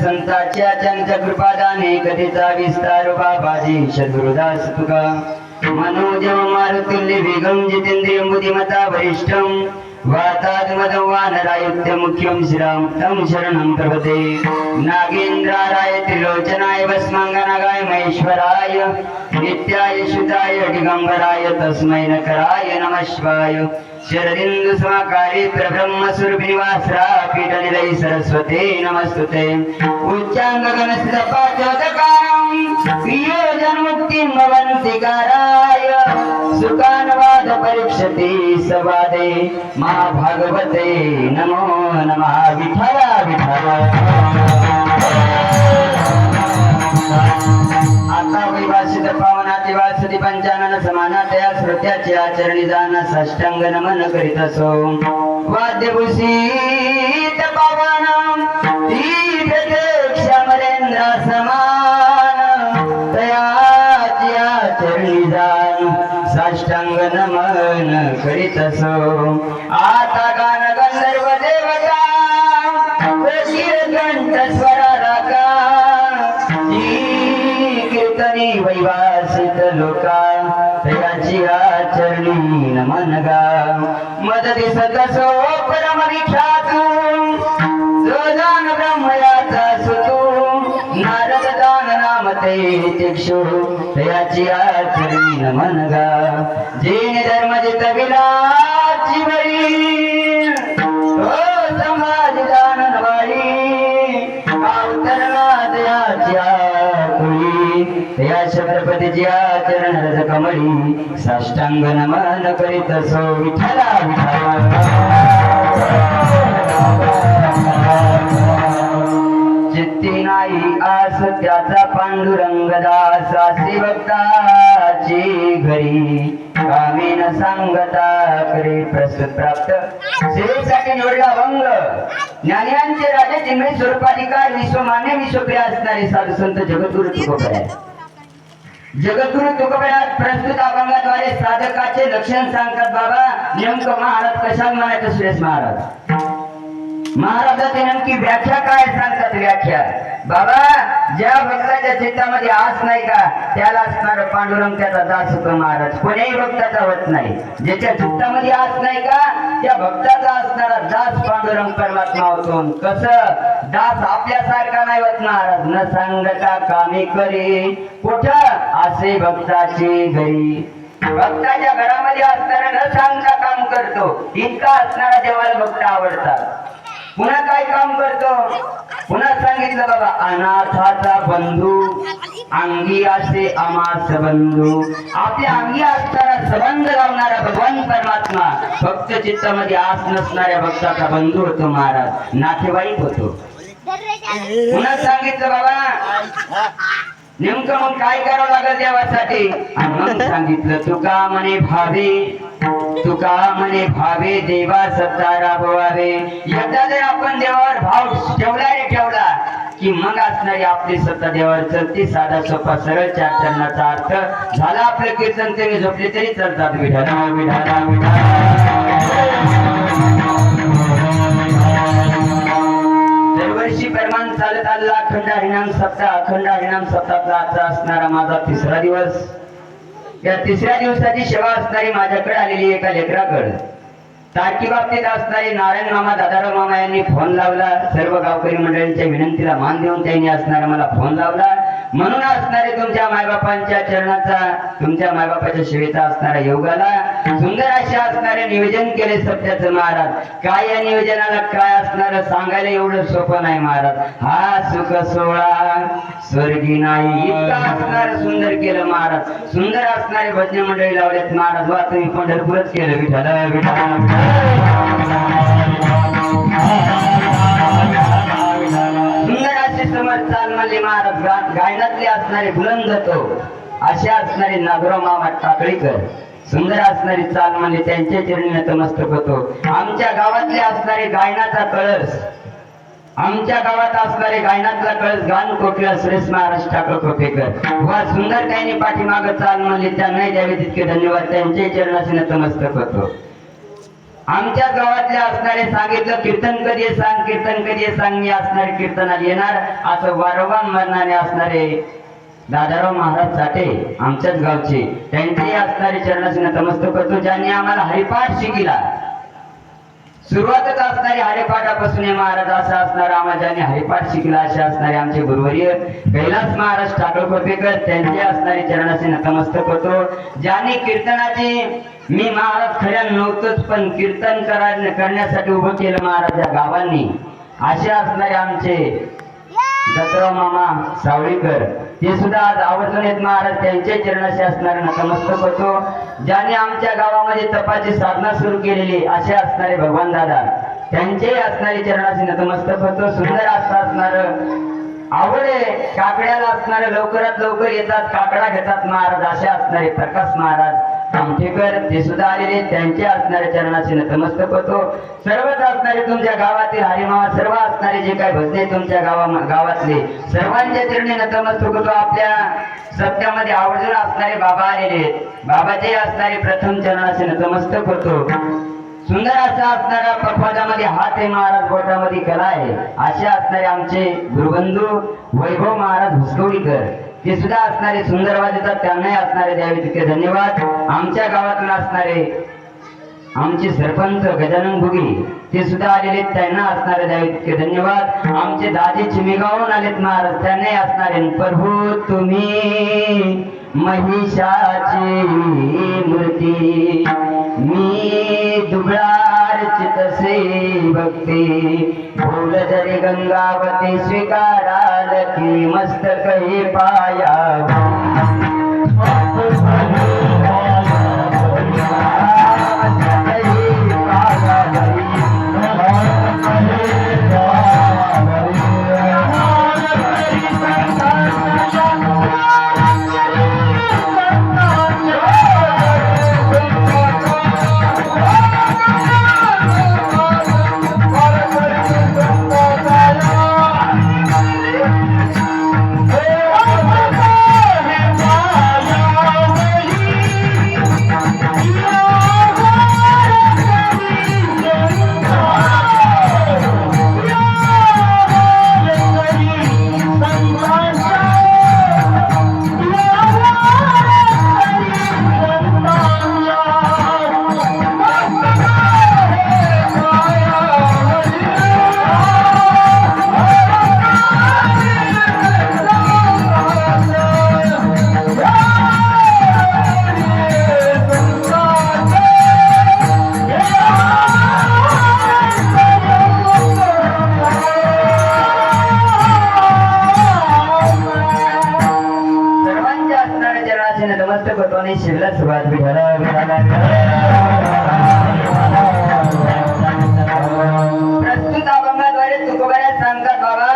संताच्या चंच कृपादाने कधीचा विस्तार बाबाजी सद्गुरुदास तुका मनोजव मारुतुल्य वेगम जितेंद्रिय बुद्धिमता वरिष्ठम वाताद मदवानरायुक्त मुख्यम श्रीराम शरणं प्रपदे नागेंद्राराय त्रिलोचनाय भस्मांगनागाय महेश्वराय नित्याय शुद्धाय दिगंबराय तस्मै नकराय नमः शिवाय शरदिंदु समाकारे प्रब्रह्म स्वरूपिनिवासरा पीठनिलय सरस्वते नमस्तुते उच्चांग गणस्थितपाचोदकां प्रियोजनमुक्तिं भवन्ति काराय सुखानवाद परीक्षते सवादे महाभागवते नमो नमः विठला विठला आता वैवासित पावनाति वासुदी पंचानन समानातया श्रोत्याचे आचरणी जाण साष्टांग नमन करीत असो वाद्यभूषित पावन श्यामलेंद्र समान तयाची आचरणी जाण साष्टांग नमन करीत असो आता गान गंधर्व देवता कंठ स्वरा राका कीर्तनी वैवासित लोका तयाची आचरणी नमन गा मद दिसत असो परम विख्यातू जो दान ब्रह्मयाचा सुतू नारद दान नामते तिक्षु तयाची आचरणी नमन गा जेने धर्म जितविला जीवरी ओ समाज दान नवाळी अवतरणा दयाच्या या छत्रपतीची आचरण रज कमळी साष्टांग नमन करीत असो विठला चित्ती नाही आस त्याचा पांडुरंग दास असे भक्ताची घरी कामेन सांगता करे प्रसूत प्राप्त सेवेसाठी निवडला वंग ज्ञानियांचे राजे चिन्मय स्वरूपाधिकार विश्वमान्य विश्वप्रिय असणारे साधू संत जगद्गुरु तुकोबराय जगद्गुरु तुकोबरात प्रस्तुत अभंगाद्वारे साधकाचे लक्षण सांगतात बाबा नेमकं महाराज कशाला म्हणायचं सुरेश महाराजाची नेमकी व्याख्या काय सांगतात व्याख्या बाबा ज्या भक्ताच्या चित्तामध्ये आस नाही का त्याला असणार पांडुरंग त्याचा दास होतो महाराज कोण्याही भक्ताचा होत नाही ज्याच्या चित्तामध्ये आस नाही का त्या भक्ताचा असणारा दास पांडुरंग परमात्मा होतो कसं दास आपल्यासारखा नाही होत महाराज न सांगता कामे करे कुठं असे भक्ताची घरी भक्ताच्या घरामध्ये असणारा न सांगता काम करतो इतका असणारा देवाला भक्त आवडतात पुन्हा काय काम करतो पुन्हा सांगितलं बाबा अनाथाचा बंधू अंगी असे अमास बंधू आपल्या अंगी असणारा संबंध लावणारा भगवान परमात्मा भक्त चित्तामध्ये आस नसणाऱ्या भक्ताचा बंधू होतो महाराज नातेवाईक होतो पुन्हा सांगितलं बाबा नेमकं मग काय करावं लागेल देवासाठी आणि मग सांगितलं तुका म्हणे भावे देवा सत्ता राबवावे एकदा जर आपण देवावर भाव ठेवला की मग असणारी आपली सत्ता देवावर चलती साधा सोपा सरळ चार चरणाचा अर्थ झाला आपलं कीर्तन तरी झोपले तरी चालतात विठाला विठाला दरवर्षी परमान चालत आलेला अखंड हरिनाम सप्ताहातला आजचा असणारा माझा तिसरा दिवस या तिसऱ्या दिवसाची सेवा असणारी माझ्याकडे आलेली एका लेकराकडे तारकी बाबतीत असणारे नारायण मामा दादाराव मामा यांनी फोन लावला सर्व गावकरी मंडळींच्या विनंतीला मान देऊन त्यांनी असणारा मला फोन लावला म्हणून असणारे तुमच्या मायबापांच्या चरणाचा तुमच्या मायबापाच्या सेवेचा असणारा योगाला सुंदर असे असणारे नियोजन केले सत्याचं महाराज काय या नियोजनाला काय असणार सांगायला एवढं सोपं नाही महाराज हा सुख सोहळा स्वर्गी नाही इतका असणार सुंदर केलं महाराज सुंदर असणारे भजन मंडळी लावलेत महाराज वा तुम्ही पंढरपूरच केलं विठाला विठाला सुंदर असे समर्थ चाल म्हणले महाराज गायनातले असणारे बुलंद तो असे असणारे नागराव मामा टाकळीकर सुंदर असणारी चाल म्हणजे त्यांच्या चरणी नतमस्तक होतो आमच्या गावातले असणारे गायनाचा कळस आमच्या गावात असणारे गायनातला कळस गान कोकिळा सुरेश महाराज ठाकर कोपेकर वा सुंदर त्यांनी पाठीमाग चाल म्हणले त्यांनाही द्यावे तितके धन्यवाद त्यांच्या चरणाशी नतमस्तक होतो आमच्या गावातले असणारे सांगितलं कीर्तन कधी सांग, कीर्तन कधी सांग, मी असणारे कीर्तनाला येणार असं वारंवार मरणाने असणारे दादाराव महाराज साठे आमच्याच गावचे, त्यांचे असणारे चरणाशी नतमस्तक करतो. ज्यांनी आम्हाला हरिपाठ शिकिला, सुरुवातच असणारे हरिपाठापासून हे महाराज असं असणार आम्हाला ज्यांनी हरिपाठ शिकला असे असणारे आमचे गुरुवर्य कैलास महाराज ठाकर कोपेकर, त्यांचे असणारे चरणाशी नतमस्तक होतो. ज्यांनी कीर्तनाचे मी महाराज खऱ्या नव्हतोच पण कीर्तन करण्यासाठी उभं केलं महाराज या गावांनी, असे असणारे आमचे दत्तराव मामा सावळीकर, ते सुद्धा आज आवर्जून येत महाराज, त्यांच्या चरणाशी असणारे नतमस्तक होतो. ज्यांनी आमच्या गावामध्ये तपाची साधना सुरू केलेली असे असणारे भगवान दादा, त्यांचे असणारे चरणाशी नतमस्तक होतो. सुंदर असणार आवडे काकड्याला असणारे लवकरात लवकर येतात, काकडा घेतात महाराज असे असणारे प्रकाश महाराज कामठेकर, ते सुद्धा आलेले, त्यांचे असणारे चरणाशी नतमस्तक होतो. सर्वच असणारे तुमच्या गावातील हरिमावा, सर्व असणारे जे काही भजने तुमच्या गावातले सर्वांच्या चरणी नतमस्तक होतो. आपल्या सत्यामध्ये आवर्जून असणारे बाबा आलेले, बाबाचे असणारे प्रथम चरणाशी नतमस्तक होतो. सुंदर असा असणारा पखवाजामध्ये हात आहे महाराज, बोटामध्ये कला आहे, असे असणारे आमचे गुरुबंधू वैभव महाराज भुसकवडीकर, ते सुद्धा असणारे सुंदर वाजवतात, त्यांनाही असणारे द्यावे तितके धन्यवाद. आमच्या गावातून असणारे आमचे सरपंच गजानन भुगे, ते सुद्धा आलेले, त्यांना असणारे द्यावे तितके धन्यवाद. आमचे दाजे चिमेगावून आलेत महाराज, त्यांनाही असणारे प्रभू तुम्ही महिषाची मूर्ती, मी दुबळार्चित से भक्ती, फूल जरी गंगावती स्वीकाराल की मस्तक हे पायावी. प्रस्तुत अभंगाद्वारे तुकोबाऱ्या सांगतात, बाबा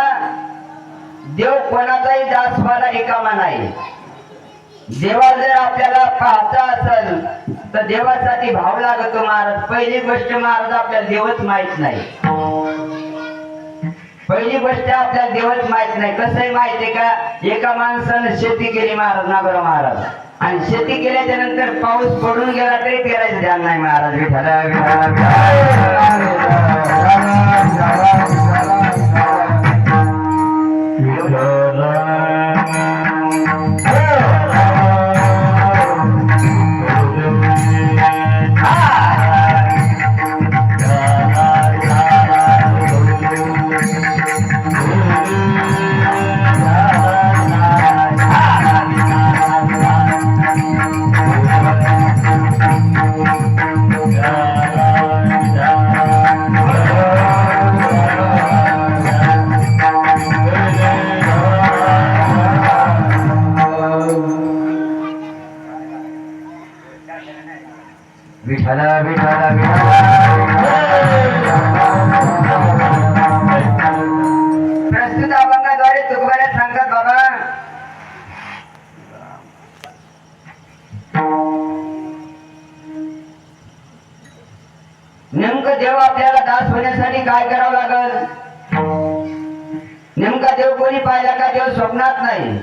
देव कोणाचाही दासवाला रिकामा नाही. देवा जर आपल्याला पाहता असेल तर देवासाठी भाव लागतो महाराज. पहिली गोष्ट महाराज आपल्याला देवच माहित नाही, पहिली गोष्ट आपल्याला देवच माहित नाही. कसंही माहितीये का, एका माणसानं शेती केली महाराज ना बरं महाराज, आणि शेती केल्याच्या नंतर पाऊस पडून गेला तरी पेरायचं ध्यान नाही महाराज. प्रस्तुत अभंगाद्वारे तुकोबाऱ्या सांगतात, बाबा नेमकं देव आपल्याला दास होण्यासाठी काय करावं लागल. नेमका देव कोणी पाहिला का, देव स्वप्नात नाही.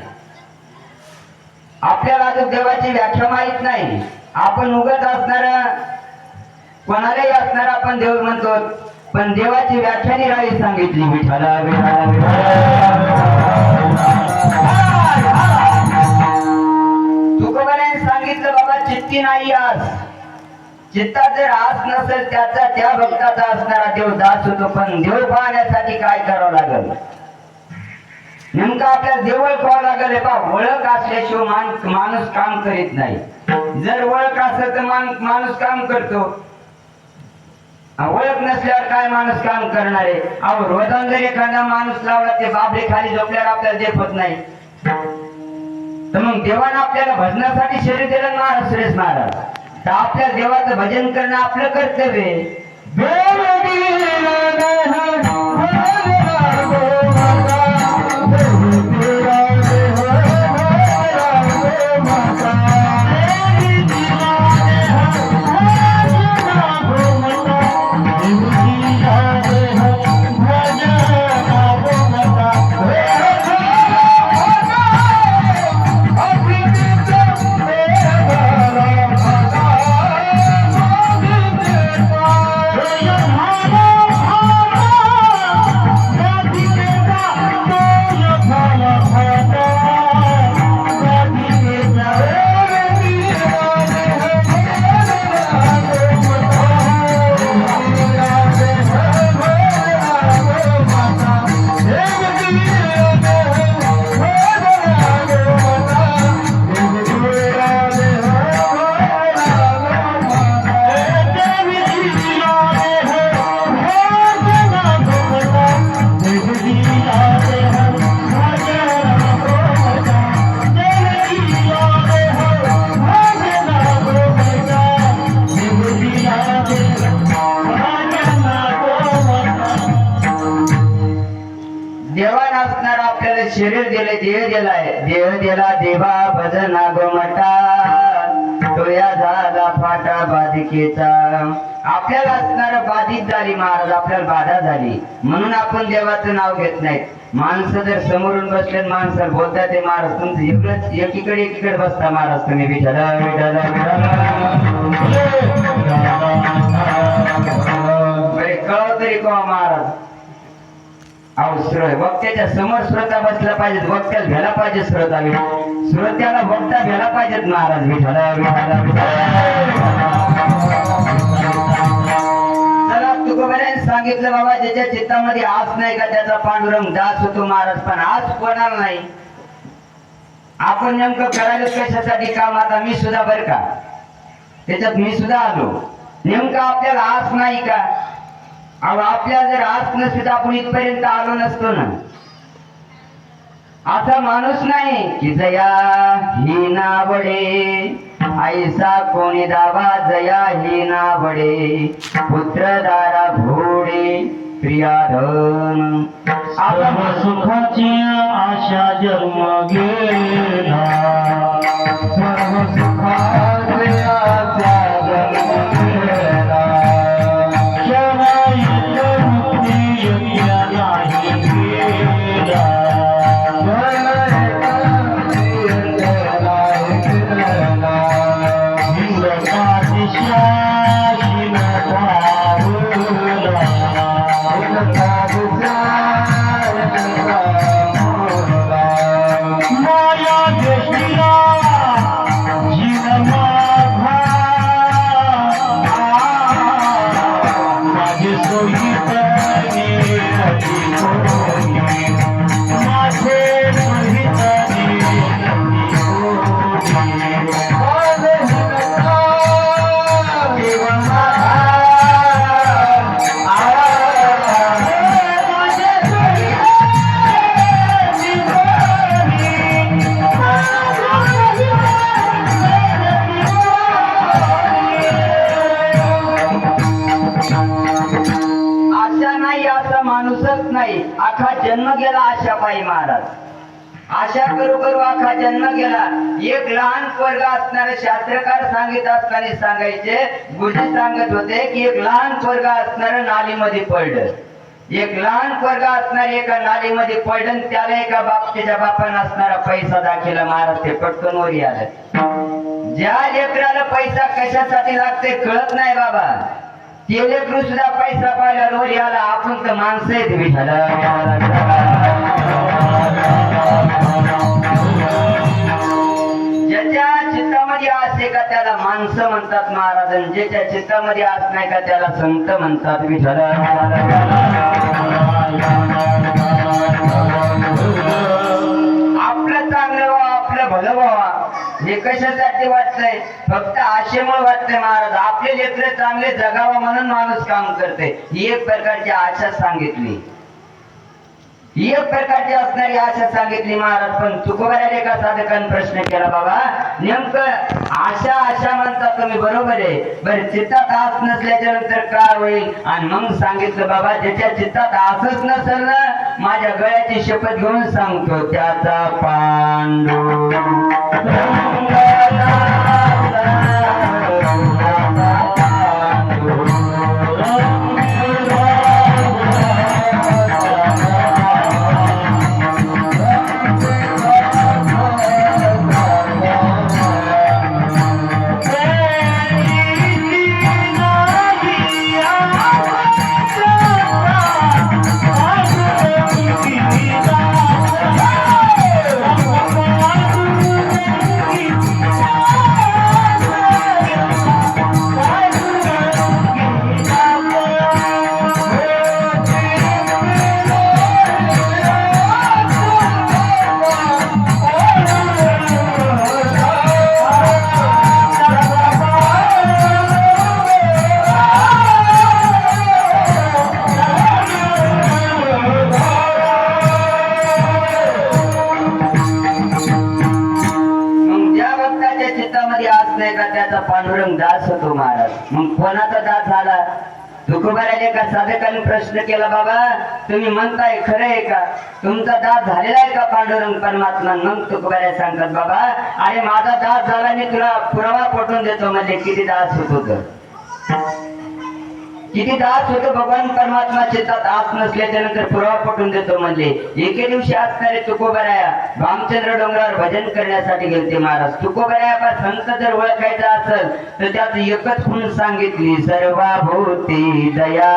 आपल्याला अजून देवाची व्याख्या माहित नाही. आपण उगत असणार कोणालाही असणार आपण देव म्हणतो, पण देवाची व्याख्या निराळी सांगितली. विठ्ठला विठ्ठला तुकोबाने सांगितलं बाबा चित्ती नाही आस. चित्तात जर आस नसेल त्याचा त्या भक्ताचा असणारा देव दास होतो. पण देव पाहण्यासाठी काय करावं लागेल? नेमकं आपल्याला देव ओळखावं लागेल. हे पहा, ओळख असल्याशिवाय माणूस काम करीत नाही. जर ओळख असेल तर माणूस काम करतो. ओळख नसल्यावर काय माणूस काम करणार आहे? अहो रोजान जर एखादा माणूस लावला ते बाबरे खाली झोपल्यावर आपल्याला देत नाही. तर मग देवानं आपल्याला भजनासाठी शरीर दिलं महाराज सुरेश महाराज. तर आपल्या देवाचं भजन करणं आपलं कर्तव्य आहे. शरीर दिले देह दिलाय, देह दिला देवा भजना गोमटा, तो या झाला फाटा बाधिकेचा. आपल्याला असणार बाधित झाली महाराज, आपल्याला बाधा झाली म्हणून आपण देवाचं नाव घेत नाही. माणसं जर समोरून बसले माणसाला बोलतात ते महाराज तुमचं एवढंच एकीकडे बसता महाराज तुम्ही विठ्ठला विठ्ठला कळव तरी कवा महाराज. वक्त्याच्या समोर श्रोता बसला पाहिजे, वक्त्याला भेला पाहिजे श्रोता, श्रोत्याला वक्ता भेला पाहिजेत महाराज विठ्ठला विठ्ठला. चला तुकोबाने सांगितलं बाबा ज्याच्या चित्तामध्ये आस नाही का त्याचा पांडुरंग दास होतो महाराज. पण आस कोणाला नाही. आपण नेमकं करायला कशासाठी काम? आता मी सुद्धा बर का त्याच्यात मी सुद्धा आलो. नेमकं आपल्याला आस नाही का? अहो आपल्याला जर आस नसती तर आपण इथपर्यंत आलो नसतो ना. असा माणूस नाही की जया ही नावडे ऐसा कोणी दावा जया ही नावडे पुत्रदारा घोडे प्रियाधन. सर्व सुखाची आशा जन्म गेला, सर्व सुखाची आशा जन्म गेला. आखा जन्म गेला आशापायी महाराज. आशा करू करू आखा जन्म गेला. एक लहान पोरग असणारे शास्त्रकार सांगित असताना सांगायचे, गुरुजी सांगत होते की एक लहान पोरग असणार नालीमध्ये पडलं. एक लहान पोरग असणार एका नालीमध्ये पडलं, त्याला एका त्याच्या बापानं असणारा पैसा दाखिला महाराज. ते पटकन वरी आलं. ज्या लेकराला पैसा कशासाठी लागते कळत नाही बाबा. ते लेकरू सुद्धा पैसा पाहिला वर याला आपण तर माणसं आहेत विठाला. ज्याच्या चित्तामध्ये आस आहे का त्याला माणसं म्हणतात महाराज, आणि ज्याच्या चित्तामध्ये आस नाही का त्याला संत म्हणतात विठाला. आपलं चांगलं व्हावं, आपलं भलं व्हावं हे कशासाठी वाटतंय? फक्त आशेमुळे वाटतंय महाराज. आपले लेकरं चांगले जगावं म्हणून माणूस काम करते. ही एक प्रकारची आशा सांगितली, ही एक प्रकारची असणारी आशा सांगितली महाराज. पण तुकोबाराने का साधकांनी प्रश्न केला, बाबा नेमकं आशा आशा म्हणता तुम्ही, बरोबर आहे, बरं चित्तात आस नसल्याच्या नंतर काय होईल? आणि मग सांगितलं, बाबा ज्याच्या चित्तात आसच नसेल ना, माझ्या गळ्याची शपथ घेऊन सांगतो, त्याचा त्याचा पांडुरंग दास होतो महाराज. मग कोणाचा दास झाला? तुकोबाराने का साधकांनी प्रश्न केला, बाबा तुम्ही म्हणताय खरं आहे का? तुमचा दास झालेला आहे का पांडुरंग परमात्मा? मग तुकोबारा सांगतात, बाबा अरे माझा दास झाला, मी तुला पुरावा पटवून देतो. म्हणजे किती दास होत होत, किती दास होतो भगवान परमात्मा चित्तात आस नसल्याच्या नंतर पुरावा पटवून देतो. म्हणजे एके दिवशी असणारे तुकोबाराया रामचंद्र डोंगरावर भजन करण्यासाठी गेलते महाराज. तुकोबाराया संत जर ओळखायचा असेल तर त्यात एकच खूण सांगितली, सर्वभूती दया.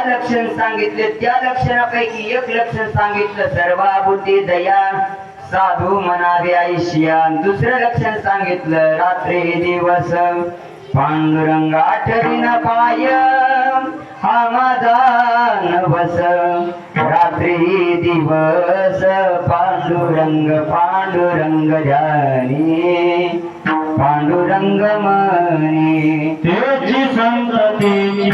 लक्षण सांगितले. त्या लक्षणापैकी एक लक्षण सांगितलं, सर्वभूती दया, साधू म्हणावे आयुष्या. दुसरं लक्षण सांगितलं, रात्री दिवस पांडुरंग आठवीन पाय, हा माझा नवस. रात्री दिवस पांडुरंग पांडुरंग ध्यानी, पांडुरंग मनी. त्याची संगतीची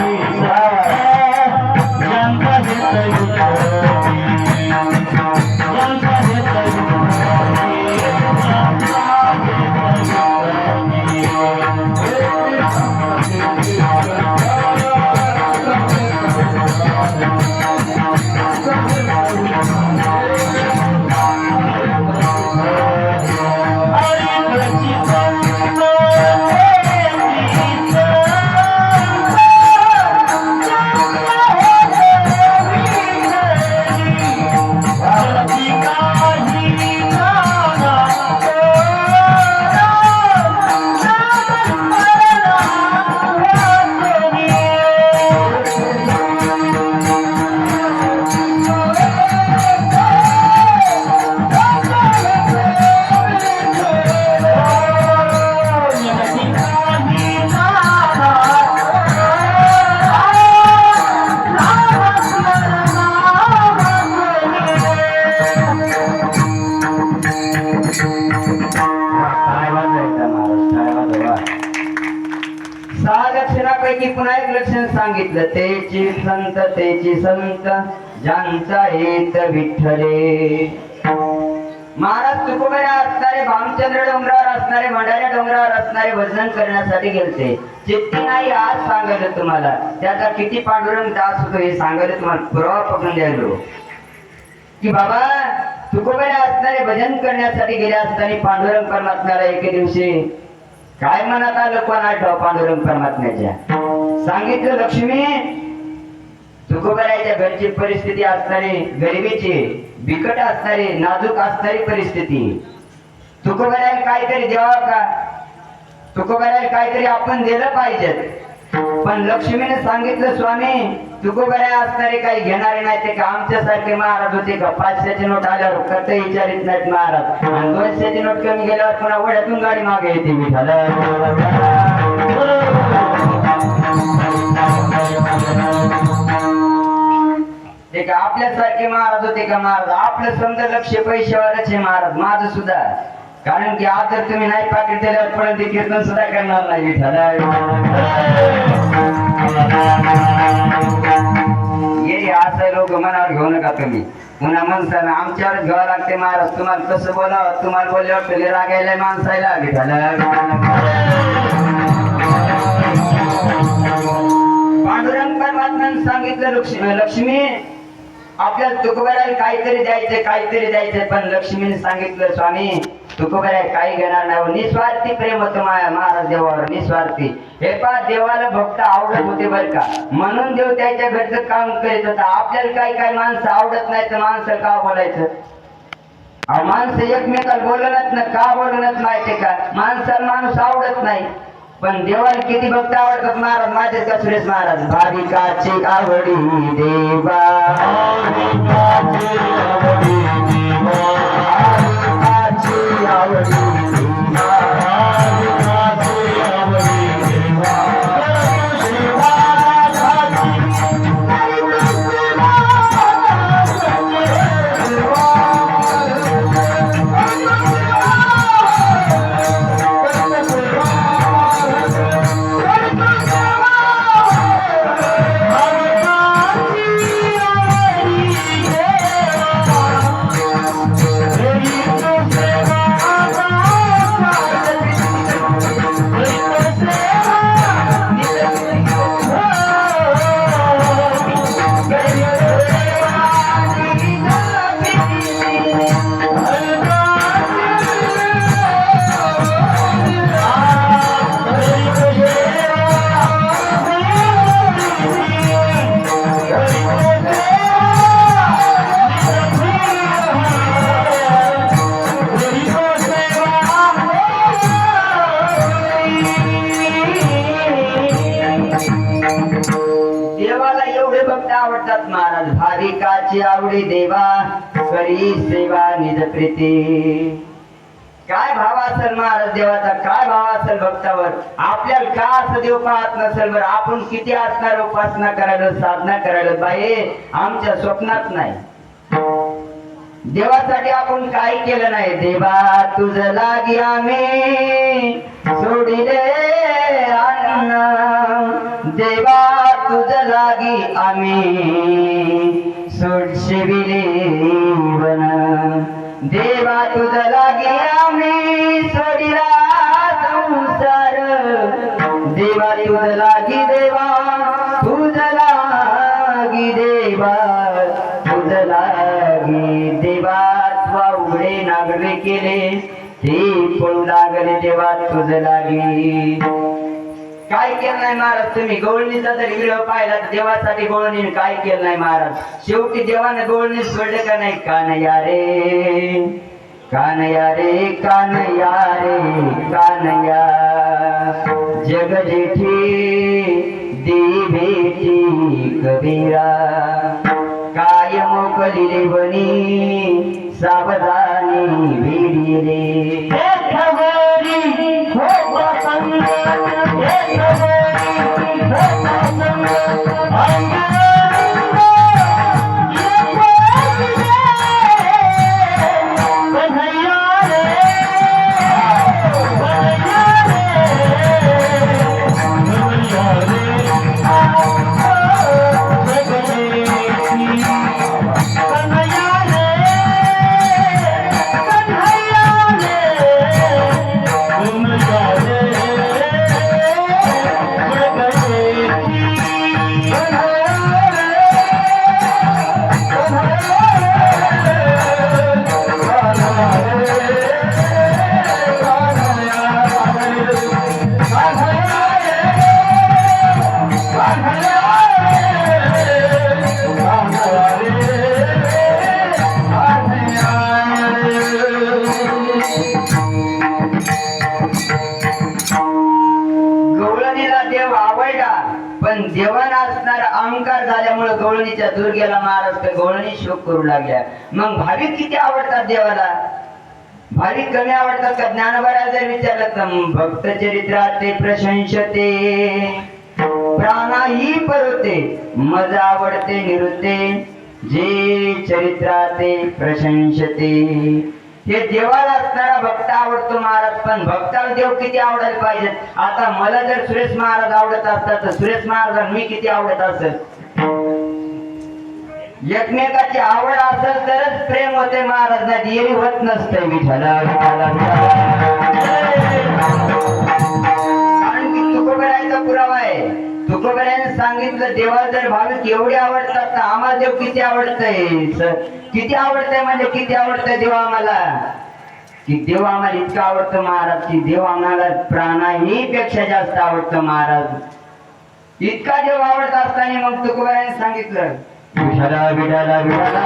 लक्षणापैकी पुन्हा एक लक्षण सांगितलं, तेची संत ज्यांचा हेत विठ्ठले. महाराज तुकोबरा असणारे, भामचंद्र डोंगरावर असणारे, भंडाऱ्या डोंगरावर असणारे भजन करण्यासाठी गेलते. चित्ती नाही आज सांगलं तुम्हाला, त्याचा किती पांडुरंग दास होतो हे सांगलं तुम्हाला पुरावा पकडून द्यायलो. की बाबा तुकोबरा असणारे भजन करण्यासाठी गेले असताना पांडुरंग परमात्म्याला एके दिवशी काय मनात आलं, कोण आठव पांडुरंग परमात्म्याच्या. सांगितलं, लक्ष्मी तुकोबराच्या घरची परिस्थिती असणारी गरिबीची, बिकट असणारी, नाजूक असणारी परिस्थिती. तुकोबराला काहीतरी द्यावं का, तुकोबराला काहीतरी आपण दिलं पाहिजे. पण लक्ष्मीने सांगितलं, स्वामी तुकोबरा असणारे काही घेणारे नाही ते का आमच्यासारखे महाराज होते का. 500ची नोट आल्यावर कत विचारित नाहीत महाराज, आणि 200ची नोट कमी गेल्यावर पुन्हा वड्यातून गाडी मागे येते विठाला. ते का आपल्यासारखे महाराज होते का महाराज. आपलं समजा लक्ष पैशावरच आहे महाराज, माझं सुद्धा. कारण की आज जर तुम्ही नाही पाकिट दिल्यावर पण ते कीर्तन सुद्धा करणार नाही विठाला. ये असं लोक मनावर घेऊ नका तुम्ही. पुन्हा माणसाला आमच्यावर घ्यावं लागते महाराज. तुम्हाला कसं बोलावं, तुम्हाला बोलल्यावर तुला रागायला माणसाला विठाला. पांडुरंग परमात्म्याने सांगितलं, लक्ष्मी आपल्याला तुकोबराला काहीतरी द्यायचंय. पण लक्ष्मीने सांगितलं, स्वामी तुकोबरा काही घेणार नाही. निस्वार्थी प्रेम होतं महाराज देवावर, निस्वार्थी. हे पहा, देवाला भक्त आवडत होते बर का, म्हणून देव त्याच्या घरचं काम करीत होता. आपल्याला काही माणसं आवडत नाही तर माणसं का बोलायचं. माणसं एकमेकाला बोलणच ना, का बोलणच माहितीये का, माणसाला माणूस आवडत नाही. पण देवाला किती भक्त आवडतात महाराज. माझे का सुरेश महाराज, भाविकाची आवडी देवा, भाविकाची आवडी आवडतात महाराज. भाविकाची आवडी देवा, करी सेवा निज प्रीती. काय भाव असेल महाराज देवाचा, काय भाव असेल भक्तावर. आपल्याला का असं देव पाहत नसेल बरं. आपण किती असणार उपासना करायला, साधना करायला, बाई आमच्या स्वप्नात नाही. देवासाठी आपण काय केलं नाही. देवा तुझ लागी आम्ही सोडिले अन्न, देवा तुझ लागी आम्ही सोडशिविले वन, देवा तुझ लागी आम्ही सोडिला संसार, देवा तुझ लागी देवा, तुझ लागी देवा, तुझ लागी देवा. उघडे नागरे केले ते पळू लागले देवा तुझ लागी. काय केलं नाही महाराज तुम्ही. गवळणीचा जर व्हिडिओ पाहिला तर देवासाठी गवळणीने काय केलं नाही महाराज. शेवटी देवाने गवळणी सोडले का नाही. कानया रे कानया रे कानया रे कानया, जग जेठी दी भेटी कबीरा, काय मोकलिले बनी सावधानी भिडी रे. Yeah. पण देवाला असणारा अहंकार झाल्यामुळे गवळणीच्या दुर्गेला महाराज तर गवळणी शोक करू लागल्या. मग भाविक किती आवडतात देवाला? भाविक कमी आवडतात का? ज्ञानोबाला जर विचारलं तर भक्त चरित्राचे प्रशंसते प्राणाही परवते मज आवडते निरुते जे चरित्राचे प्रशंसते. हे देवाला असणारा भक्त आवडतो महाराज. पण भक्ताला देव किती आवडायला पाहिजे? आता मला जर सुरेश महाराज आवडत असतात तर सुरेश महाराज मी किती आवडत असेल? एकमेकाची आवड असेल तरच प्रेम होते महाराज, नाही देवी होत नसते. विठ्ठला विठ्ठला कारण की तुकोबरायचा पुरावा आहे. तुकोबरायाने सांगितलं देवाला जर भाविक एवढे आवडतात तर आम्हाला देव किती आवडतंय. किती आवडतंय म्हणजे किती आवडतंय देव आम्हाला, की देव आम्हाला इतकं आवडतं महाराज की देव आम्हाला प्राणाही पेक्षा जास्त आवडतं महाराज. इतका देव आवडत असताना मग तुकोबरायाने सांगितलं विठ्ठला विठ्ठला विठ्ठला.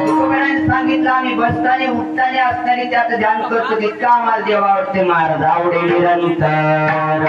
तुकोबरायाने सांगितलं आम्ही बसताना उठताना असताना त्याचं ध्यान करतो. इतका आम्हाला देव आवडते महाराज. आवडे निरंतर